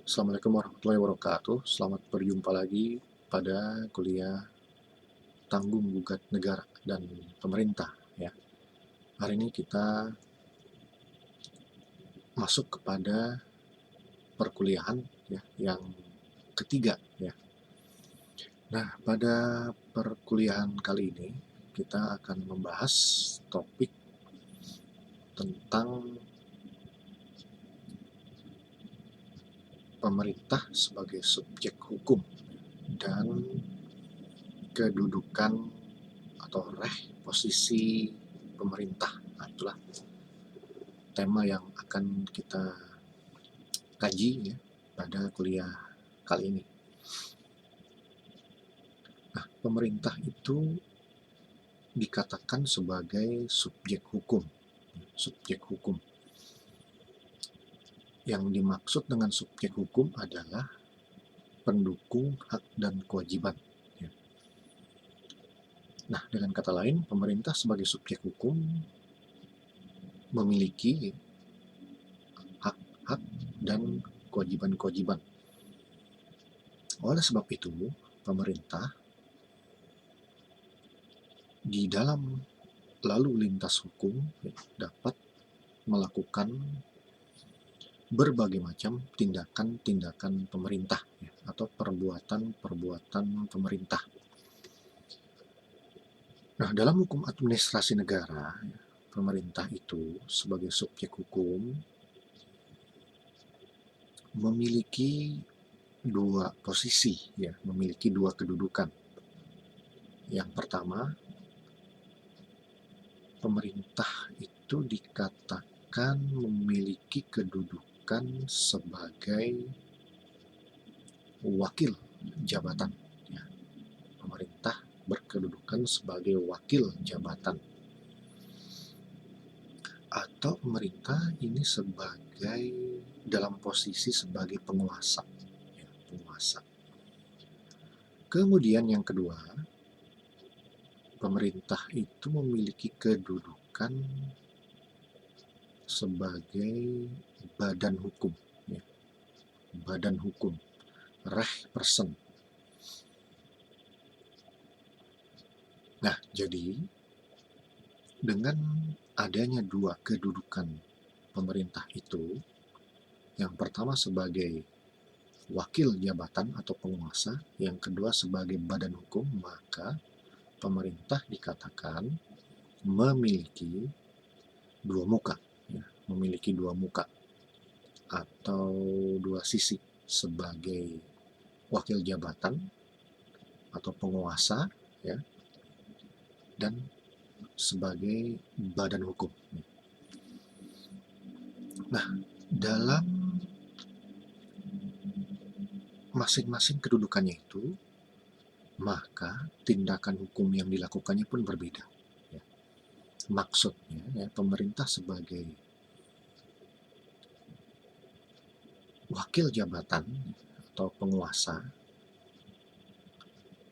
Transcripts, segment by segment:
Assalamualaikum warahmatullahi wabarakatuh. Selamat berjumpa lagi pada kuliah Tanggung Gugat Negara dan Pemerintah ya. Hari ini kita masuk kepada perkuliahan ya yang ketiga ya. Nah, pada perkuliahan kali ini kita akan membahas topik tentang pemerintah sebagai subjek hukum dan kedudukan atau posisi pemerintah. Nah, itulah tema yang akan kita kaji ya pada kuliah kali ini. Nah, pemerintah itu dikatakan sebagai subjek hukum. Subjek hukum. Yang dimaksud dengan subjek hukum adalah pendukung hak dan kewajiban. Ya. Nah, dengan kata lain, pemerintah sebagai subjek hukum memiliki hak-hak dan kewajiban-kewajiban. Oleh sebab itu, pemerintah di dalam lalu lintas hukum dapat melakukan berbagai macam tindakan-tindakan pemerintah ya, atau perbuatan-perbuatan pemerintah. Nah, dalam hukum administrasi negara, ya, pemerintah itu sebagai subjek hukum memiliki dua posisi, ya, memiliki dua kedudukan. Yang pertama, pemerintah itu dikatakan memiliki kedudukan sebagai wakil jabatan. Ya. Pemerintah berkedudukan sebagai wakil jabatan. Atau pemerintah ini sebagai dalam posisi sebagai penguasa. Ya, penguasa. Kemudian yang kedua, pemerintah itu memiliki kedudukan sebagai badan hukum, ya. Badan hukum, person. Nah, jadi dengan adanya dua kedudukan pemerintah itu, yang pertama sebagai wakil jabatan atau penguasa, yang kedua sebagai badan hukum, maka pemerintah dikatakan memiliki dua muka, ya, memiliki dua muka atau dua sisi sebagai wakil jabatan atau penguasa, ya, dan sebagai badan hukum. Nah, dalam masing-masing kedudukannya itu, maka tindakan hukum yang dilakukannya pun berbeda. Ya. Maksudnya, ya, pemerintah sebagai wakil jabatan atau penguasa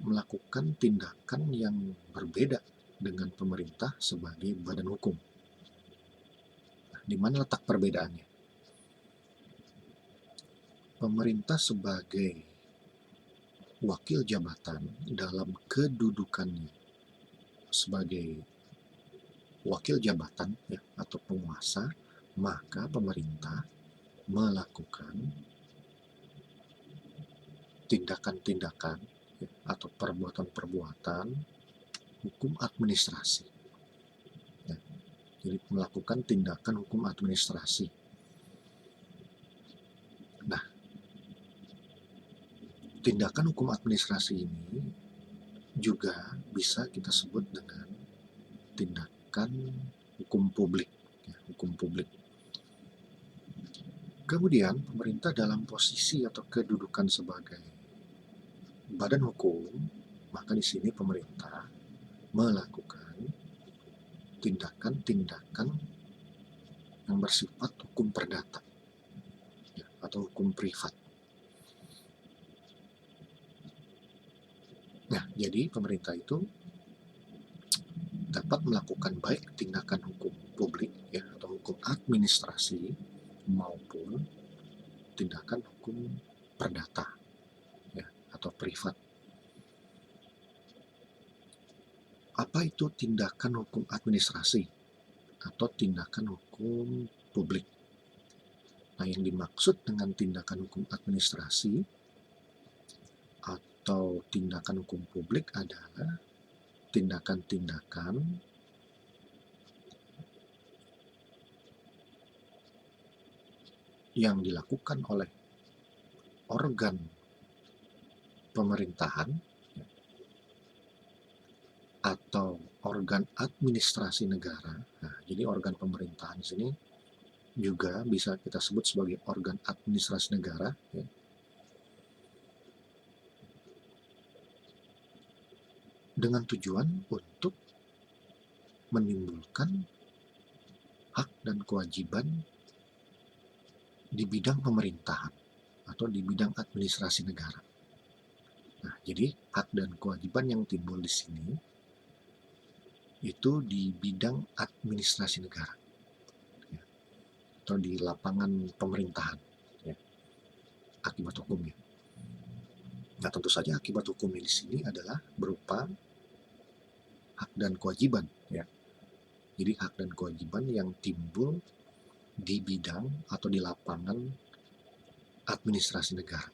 melakukan tindakan yang berbeda dengan pemerintah sebagai badan hukum. Nah, di mana letak perbedaannya? Pemerintah sebagai wakil jabatan dalam kedudukannya sebagai wakil jabatan ya, atau penguasa, maka pemerintah melakukan tindakan-tindakan ya, atau perbuatan-perbuatan hukum administrasi. Ya. Jadi melakukan tindakan hukum administrasi. Nah, tindakan hukum administrasi ini juga bisa kita sebut dengan tindakan hukum publik. Ya, hukum publik. Kemudian pemerintah dalam posisi atau kedudukan sebagai badan hukum, maka di sini pemerintah melakukan tindakan-tindakan yang bersifat hukum perdata ya, atau hukum privat. Nah, jadi pemerintah itu dapat melakukan baik tindakan hukum publik ya, atau hukum administrasi maupun tindakan hukum perdata, ya, atau privat. Apa itu tindakan hukum administrasi atau tindakan hukum publik? Nah, yang dimaksud dengan tindakan hukum administrasi atau tindakan hukum publik adalah tindakan-tindakan yang dilakukan oleh organ pemerintahan atau organ administrasi negara. Nah, jadi organ pemerintahan di sini juga bisa kita sebut sebagai organ administrasi negara, ya, dengan tujuan untuk menimbulkan hak dan kewajiban di bidang pemerintahan atau di bidang administrasi negara. Nah, jadi hak dan kewajiban yang timbul di sini itu di bidang administrasi negara, ya, atau di lapangan pemerintahan, ya, akibat hukumnya. Nah, tentu saja akibat hukumnya di sini adalah berupa hak dan kewajiban, ya. Jadi hak dan kewajiban yang timbul di bidang atau di lapangan administrasi negara.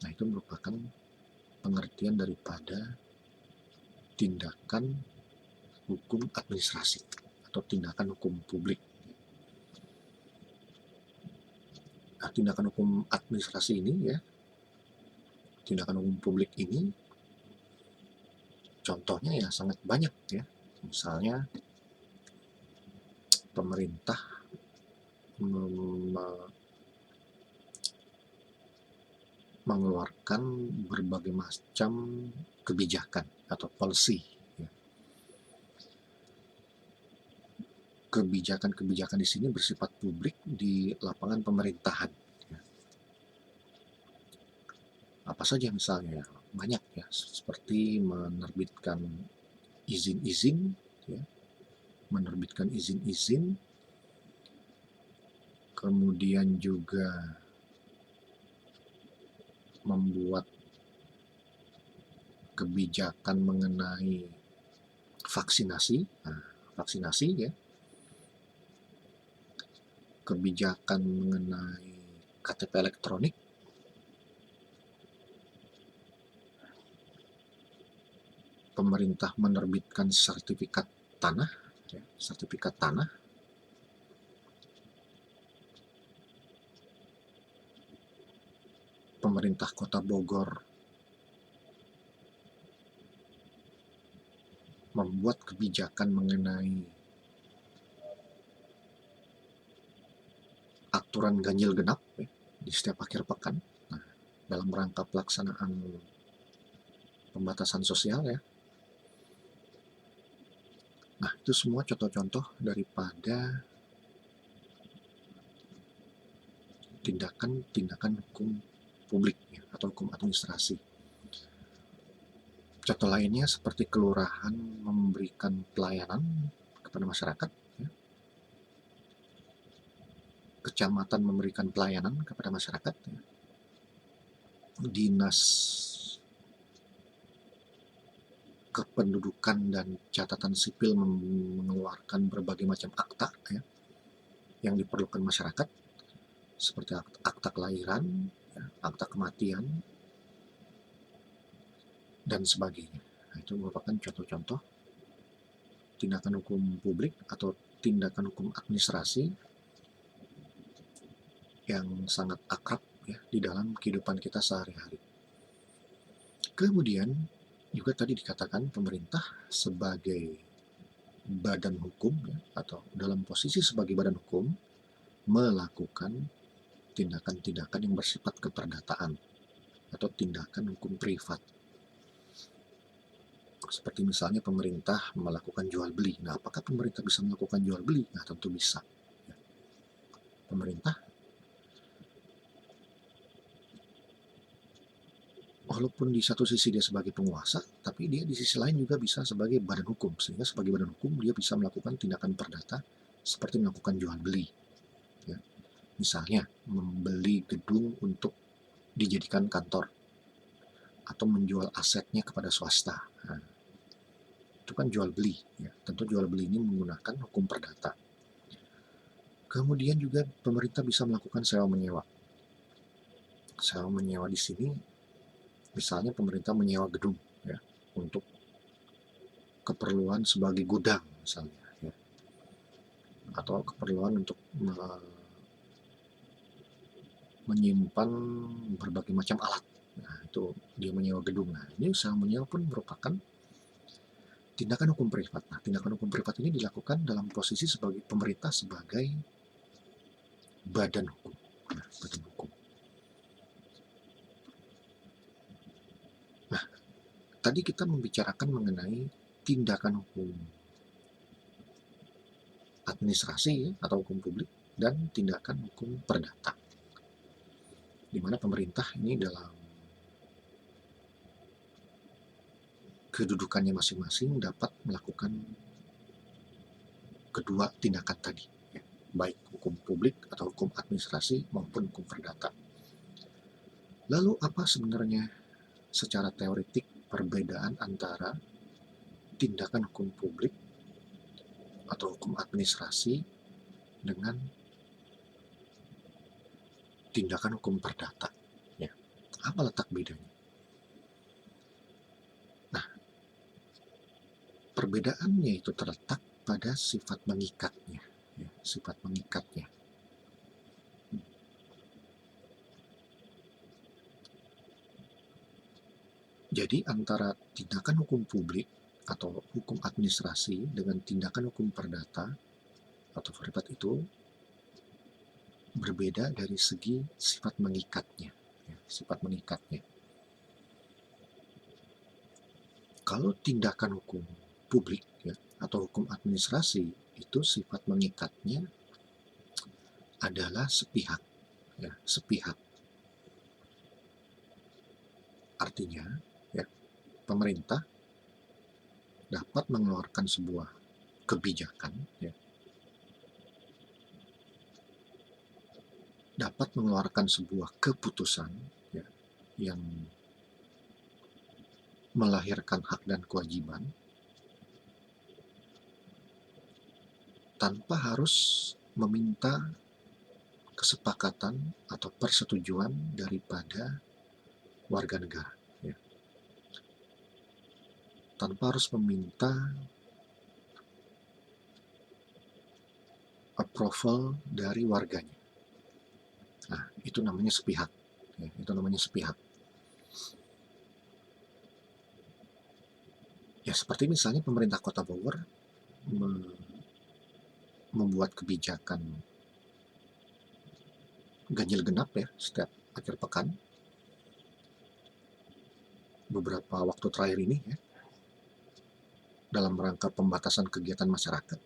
Nah, itu merupakan pengertian daripada tindakan hukum administrasi atau tindakan hukum publik. Nah, tindakan hukum administrasi ini, ya, tindakan hukum publik ini contohnya ya sangat banyak, ya. Misalnya pemerintah mengeluarkan berbagai macam kebijakan atau policy, ya. Kebijakan-kebijakan di sini bersifat publik di lapangan pemerintahan, ya. Apa saja misalnya? Banyak, ya, seperti menerbitkan izin-izin, ya, menerbitkan izin-izin, kemudian juga membuat kebijakan mengenai vaksinasi, vaksinasi, ya, kebijakan mengenai KTP elektronik, pemerintah menerbitkan sertifikat tanah, ya, sertifikat tanah, pemerintah Kota Bogor membuat kebijakan mengenai aturan ganjil genap, ya, di setiap akhir pekan, nah, dalam rangka pelaksanaan pembatasan sosial, ya. Nah, itu semua contoh-contoh daripada tindakan-tindakan hukum publik, ya, atau hukum administrasi. Contoh lainnya seperti kelurahan memberikan pelayanan kepada masyarakat, ya. Kecamatan memberikan pelayanan kepada masyarakat, ya. Dinas Kependudukan dan Catatan Sipil mengeluarkan berbagai macam akta, ya, yang diperlukan masyarakat, seperti akta kelahiran, ya, akta kematian, dan sebagainya. Nah, itu merupakan contoh-contoh tindakan hukum publik atau tindakan hukum administrasi yang sangat akrab, ya, di dalam kehidupan kita sehari-hari. Kemudian juga tadi dikatakan pemerintah sebagai badan hukum, ya, atau dalam posisi sebagai badan hukum melakukan tindakan-tindakan yang bersifat keperdataan atau tindakan hukum privat. Seperti misalnya pemerintah melakukan jual beli. Nah, apakah pemerintah bisa melakukan jual beli? Nah, tentu bisa, ya. Pemerintah walaupun di satu sisi dia sebagai penguasa, tapi dia di sisi lain juga bisa sebagai badan hukum, sehingga sebagai badan hukum dia bisa melakukan tindakan perdata seperti melakukan jual beli, ya. Misalnya membeli gedung untuk dijadikan kantor atau menjual asetnya kepada swasta. Nah, itu kan jual beli, ya. Tentu jual beli ini menggunakan hukum perdata. Kemudian juga pemerintah bisa melakukan sewa menyewa. Sewa menyewa di sini, misalnya pemerintah menyewa gedung, ya, untuk keperluan sebagai gudang misalnya, ya, atau keperluan untuk menyimpan berbagai macam alat. Nah, itu dia menyewa gedung. Nah, ini usaha menyewa pun merupakan tindakan hukum privat. Nah, tindakan hukum privat ini dilakukan dalam posisi sebagai pemerintah sebagai badan hukum. Nah, badan hukum. Nah, tadi kita membicarakan mengenai tindakan hukum administrasi, ya, atau hukum publik, dan tindakan hukum perdata, di mana pemerintah ini dalam kedudukannya masing-masing dapat melakukan kedua tindakan tadi, ya, baik hukum publik atau hukum administrasi maupun hukum perdata. Lalu apa sebenarnya secara teoretik perbedaan antara tindakan hukum publik atau hukum administrasi dengan tindakan hukum perdata? Ya, apa letak bedanya? Nah, perbedaannya itu terletak pada sifat mengikatnya, ya, sifat mengikatnya. Jadi antara tindakan hukum publik atau hukum administrasi dengan tindakan hukum perdata atau privat itu berbeda dari segi sifat mengikatnya, ya, sifat mengikatnya. Kalau tindakan hukum publik, ya, atau hukum administrasi itu sifat mengikatnya adalah sepihak, ya, sepihak. Artinya, ya, pemerintah dapat mengeluarkan sebuah kebijakan, ya, dapat mengeluarkan sebuah keputusan, ya, yang melahirkan hak dan kewajiban tanpa harus meminta kesepakatan atau persetujuan daripada warga negara, ya, tanpa harus meminta approval dari warganya. Nah, itu namanya sepihak, ya, itu namanya sepihak. Ya, seperti misalnya pemerintah Kota Bogor membuat kebijakan ganjil genap, ya, setiap akhir pekan beberapa waktu terakhir ini, ya, dalam rangka pembatasan kegiatan masyarakat.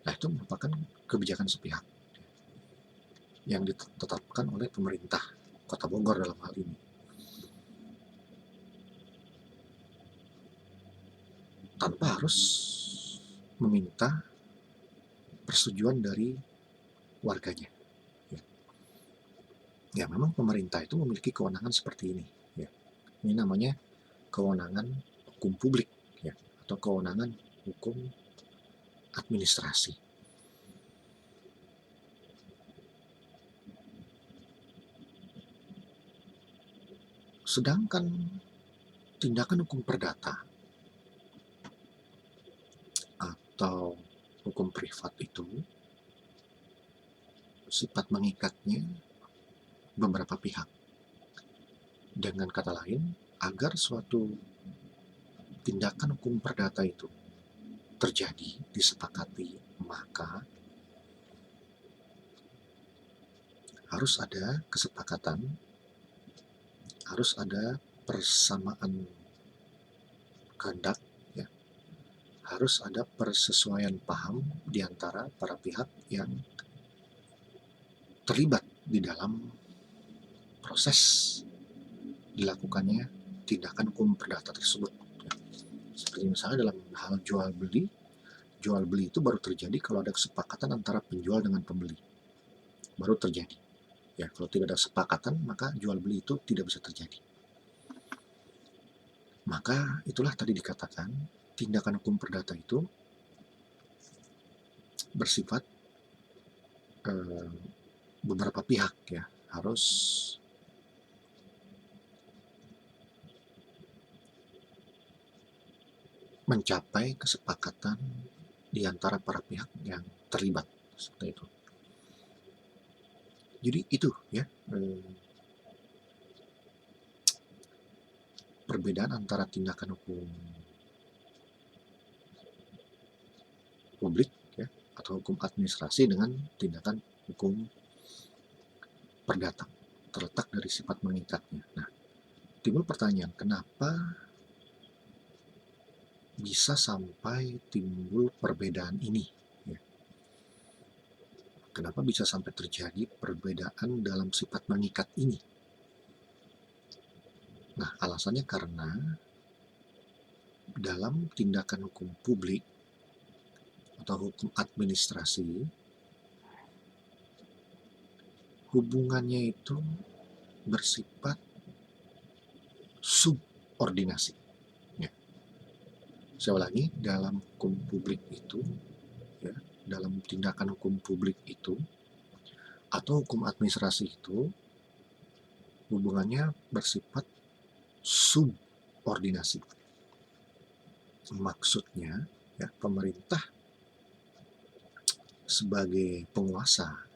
Nah, itu merupakan kebijakan sepihak yang ditetapkan oleh pemerintah Kota Bogor dalam hal ini, tanpa harus meminta persetujuan dari warganya. Ya, ya, memang pemerintah itu memiliki kewenangan seperti ini. Ya. Ini namanya kewenangan hukum publik, ya, atau kewenangan hukum administrasi. Sedangkan tindakan hukum perdata atau hukum privat itu sifat mengikatnya beberapa pihak. Dengan kata lain, agar suatu tindakan hukum perdata itu terjadi, disepakati, maka harus ada kesepakatan, harus ada persamaan kehendak, ya, harus ada persesuaian paham di antara para pihak yang terlibat di dalam proses dilakukannya tindakan hukum perdata tersebut. Ya. Seperti misalnya dalam hal jual beli itu baru terjadi kalau ada kesepakatan antara penjual dengan pembeli. baru terjadi. Ya, kalau tidak ada kesepakatan, maka jual beli itu tidak bisa terjadi. Maka itulah tadi dikatakan tindakan hukum perdata itu bersifat beberapa pihak ya harus mencapai kesepakatan di antara para pihak yang terlibat seperti itu. Jadi itu ya perbedaan antara tindakan hukum publik ya atau hukum administrasi dengan tindakan hukum perdata, terletak dari sifat mengikatnya. Nah, timbul pertanyaan, kenapa bisa sampai timbul perbedaan ini? Ya. Kenapa bisa sampai terjadi perbedaan dalam sifat mengikat ini? Nah, alasannya karena dalam tindakan hukum publik atau hukum administrasi, hubungannya itu bersifat subordinasi. Ya. Saya ulangi, dalam hukum publik itu, ya, dalam tindakan hukum publik itu, atau hukum administrasi itu, hubungannya bersifat subordinasi. Maksudnya, ya, pemerintah sebagai penguasa,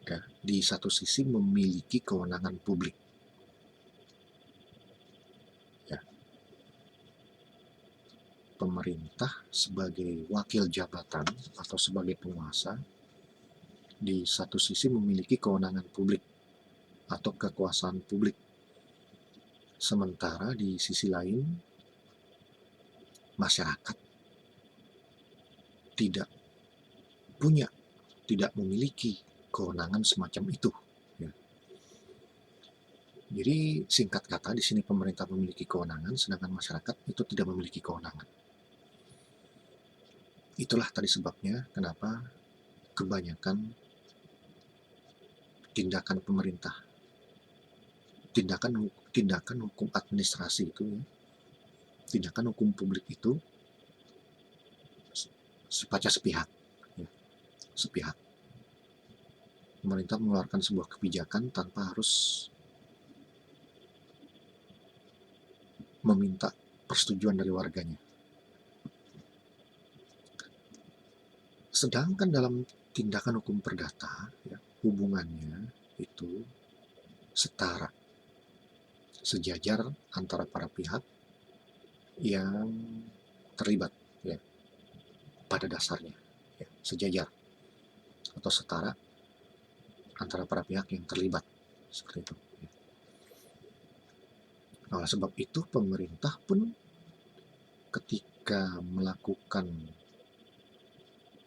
ya, di satu sisi memiliki kewenangan publik. Ya. Pemerintah sebagai wakil jabatan atau sebagai penguasa di satu sisi memiliki kewenangan publik atau kekuasaan publik. Sementara di sisi lain masyarakat tidak memiliki kewenangan semacam itu. Ya. Jadi singkat kata di sini pemerintah memiliki kewenangan, sedangkan masyarakat itu tidak memiliki kewenangan. Itulah tadi sebabnya kenapa kebanyakan tindakan pemerintah, tindakan hukum administrasi itu, ya, tindakan hukum publik itu sifatnya sepihak. Ya, sepihak. Pemerintah mengeluarkan sebuah kebijakan tanpa harus meminta persetujuan dari warganya. Sedangkan dalam tindakan hukum perdata, ya, hubungannya itu setara, sejajar antara para pihak yang terlibat, ya, pada dasarnya, ya, sejajar atau setara antara para pihak yang terlibat, seperti itu. Nah, sebab itu pemerintah pun ketika melakukan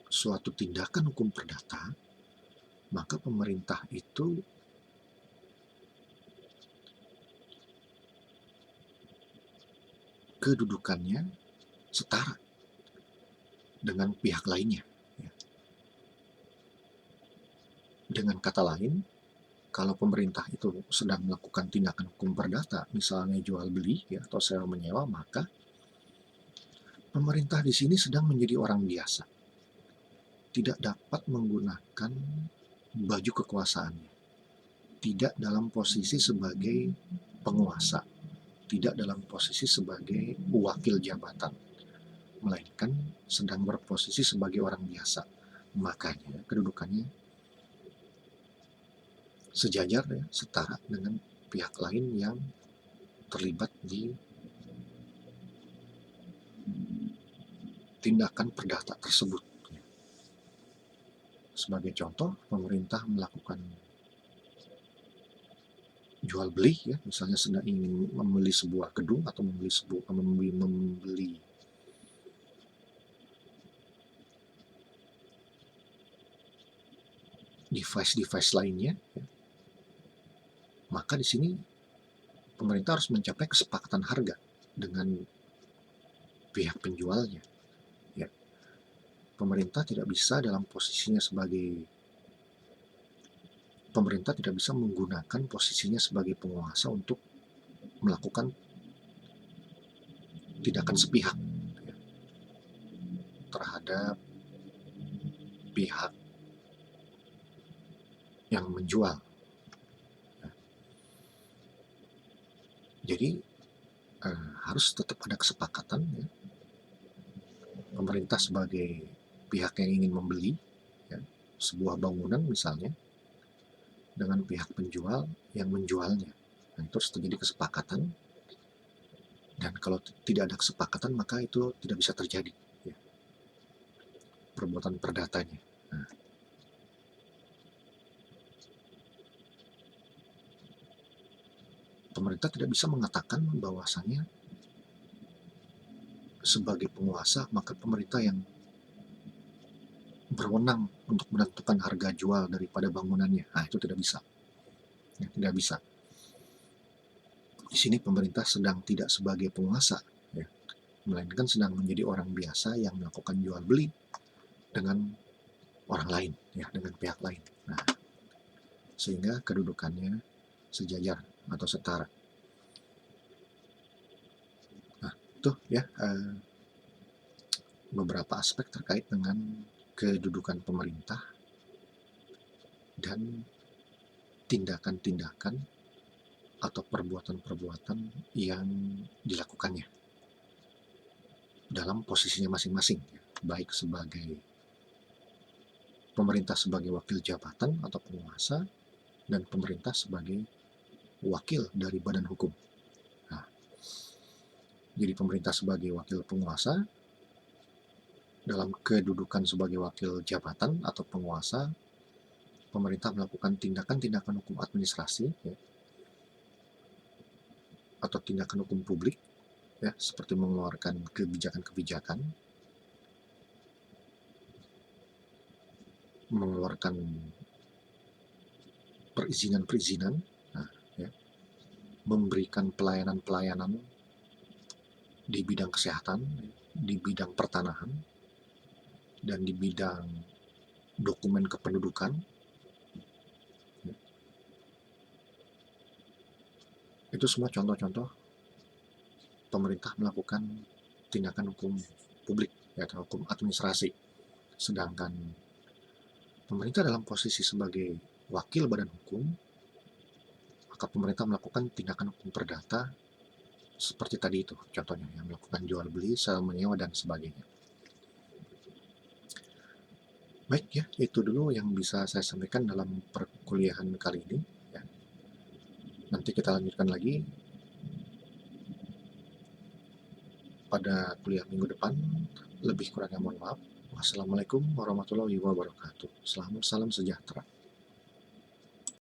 suatu tindakan hukum perdata, maka pemerintah itu kedudukannya setara dengan pihak lainnya. Ya. Dengan kata lain, kalau pemerintah itu sedang melakukan tindakan hukum perdata, misalnya jual beli, ya, atau sewa menyewa, maka pemerintah di sini sedang menjadi orang biasa, tidak dapat menggunakan baju kekuasaannya, tidak dalam posisi sebagai penguasa, tidak dalam posisi sebagai wakil jabatan, melainkan sedang berposisi sebagai orang biasa. Makanya kedudukannya sejajar, ya, setara dengan pihak lain yang terlibat di tindakan perdata tersebut. Sebagai contoh, pemerintah melakukan jual beli, ya, misalnya sedang ingin membeli sebuah gedung atau membeli device-device lainnya, ya, maka di sini pemerintah harus mencapai kesepakatan harga dengan pihak penjualnya. Ya. Pemerintah tidak bisa dalam posisinya sebagai pemerintah tidak bisa menggunakan posisinya sebagai penguasa untuk melakukan tindakan sepihak ya, terhadap pihak yang menjual. Ya. Jadi harus tetap ada kesepakatan ya, pemerintah sebagai pihak yang ingin membeli ya, sebuah bangunan misalnya dengan pihak penjual yang menjualnya. Nah, itu harus terjadi kesepakatan, dan kalau tidak ada kesepakatan maka itu tidak bisa terjadi ya, perbuatan perdatanya. Nah, pemerintah tidak bisa mengatakan bahwasannya sebagai penguasa maka pemerintah yang berwenang untuk menentukan harga jual daripada bangunannya. Nah, itu tidak bisa. Ya, tidak bisa. Di sini pemerintah sedang tidak sebagai penguasa, ya, melainkan sedang menjadi orang biasa yang melakukan jual beli dengan orang lain, ya, dengan pihak lain. Nah, sehingga kedudukannya sejajar atau setara. Nah, itu ya beberapa aspek terkait dengan kedudukan pemerintah dan tindakan-tindakan atau perbuatan-perbuatan yang dilakukannya dalam posisinya masing-masing, baik sebagai pemerintah sebagai wakil jabatan atau penguasa dan pemerintah sebagai wakil dari badan hukum. Nah, jadi pemerintah sebagai wakil penguasa dalam kedudukan sebagai wakil jabatan atau penguasa, pemerintah melakukan tindakan-tindakan hukum administrasi ya, atau tindakan hukum publik ya, seperti mengeluarkan kebijakan-kebijakan, mengeluarkan perizinan-perizinan, nah, ya, memberikan pelayanan-pelayanan di bidang kesehatan, di bidang pertanahan, dan di bidang dokumen kependudukan. Itu semua contoh-contoh pemerintah melakukan tindakan hukum publik ya, atau hukum administrasi. Sedangkan pemerintah dalam posisi sebagai wakil badan hukum, maka pemerintah melakukan tindakan hukum perdata seperti tadi itu contohnya, yang melakukan jual beli, sewa menyewa, dan sebagainya. Baik ya, itu dulu yang bisa saya sampaikan dalam perkuliahan kali ini ya. Nanti kita lanjutkan lagi pada kuliah minggu depan. Lebih kurangnya mohon maaf. Wassalamualaikum warahmatullahi wabarakatuh. Salam sejahtera.